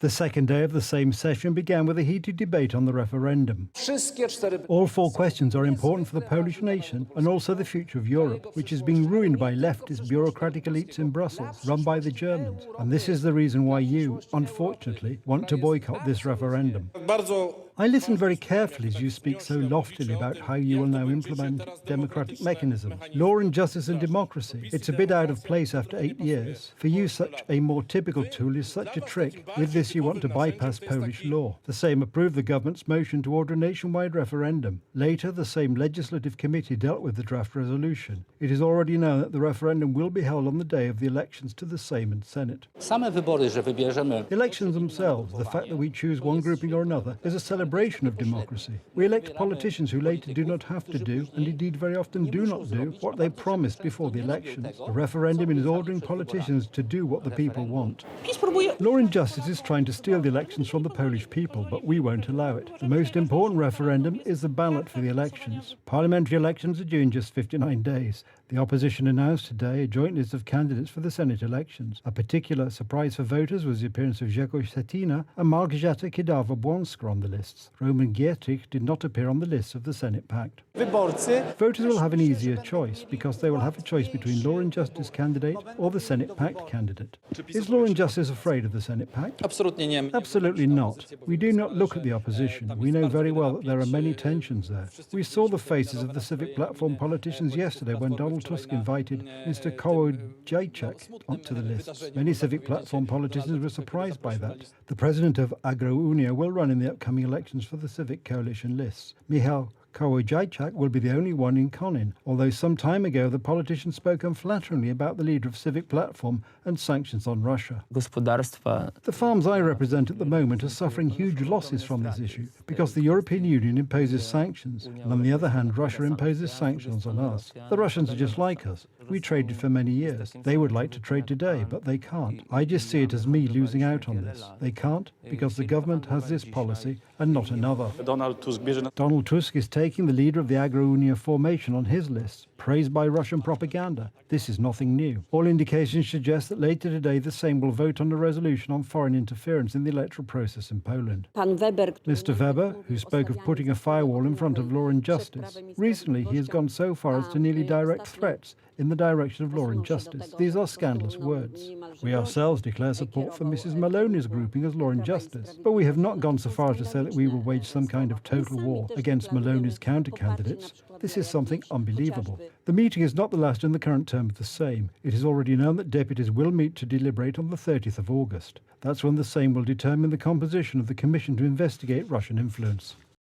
The second day of the same session began with a heated debate on the referendum. All four questions are important for the Polish nation and also the future of Europe, which is being ruined by leftist bureaucratic elites in Brussels, run by the Germans. And this is the reason why you, unfortunately, want to boycott this referendum. I listened very carefully as you speak so loftily about how you will now implement democratic mechanisms, law and justice and democracy. It's a bit out of place after 8 years. For you, such a more typical tool is such a trick. With this, you want to bypass Polish law. The Sejm approved the government's motion to order a nationwide referendum. Later, the same legislative committee dealt with the draft resolution. It is already known that the referendum will be held on the day of the elections to the Sejm and Senate. The elections themselves, the fact that we choose one grouping or another, is a celebration of democracy. We elect politicians who later do not have to do, and indeed very often do not do, what they promised before the elections. A referendum is ordering politicians to do what the people want. Law and Justice is trying to steal the elections from the Polish people, but we won't allow it. The most important referendum is the ballot for the elections. Parliamentary elections are due in just 59 days. The opposition announced today a joint list of candidates for the Senate elections. A particular surprise for voters was the appearance of Grzegorz Schetyna and Małgorzata Kidawa-Błońska on the lists. Roman Giertych did not appear on the lists of the Senate Pact. Voters will have an easier choice because they will have a choice between Law and Justice candidate or the Senate Pact candidate. Is Law and Justice afraid of the Senate Pact? Absolutely not. We do not look at the opposition. We know very well that there are many tensions there. We saw the faces of the civic platform politicians yesterday when Donald Tusk invited Mr. Kołodziejczak onto the lists. Many civic platform politicians were surprised by that. The president of Agro-Unia will run in the upcoming elections for the civic coalition lists. Michał Kołodziejczak will be the only one in Konin, although some time ago the politician spoke unflatteringly about the leader of Civic Platform and sanctions on Russia. The farms I represent at the moment are suffering huge losses from this issue because the European Union imposes sanctions, and on the other hand Russia imposes sanctions on us. The Russians are just like us. We traded for many years. They would like to trade today, but they can't. I just see it as me losing out on this. They can't because the government has this policy and not another. Donald Tusk is taking the leader of the Agro-Unia formation on his list, praised by Russian propaganda. This is nothing new. All indications suggest that later today the Sejm will vote on a resolution on foreign interference in the electoral process in Poland. Mr. Weber, who spoke of putting a firewall in front of Law and Justice, recently he has gone so far as to nearly direct threats in the direction of Law and Justice. These are scandalous words. We ourselves declare support for Mrs. Maloney's grouping as Law and Justice, but we have not gone so far as to say that we will wage some kind of total war against Maloney's counter-candidates. This is something unbelievable. The meeting is not the last in the current term of the Sejm. It is already known that deputies will meet to deliberate on the 30th of August. That's when the Sejm will determine the composition of the commission to investigate Russian influence.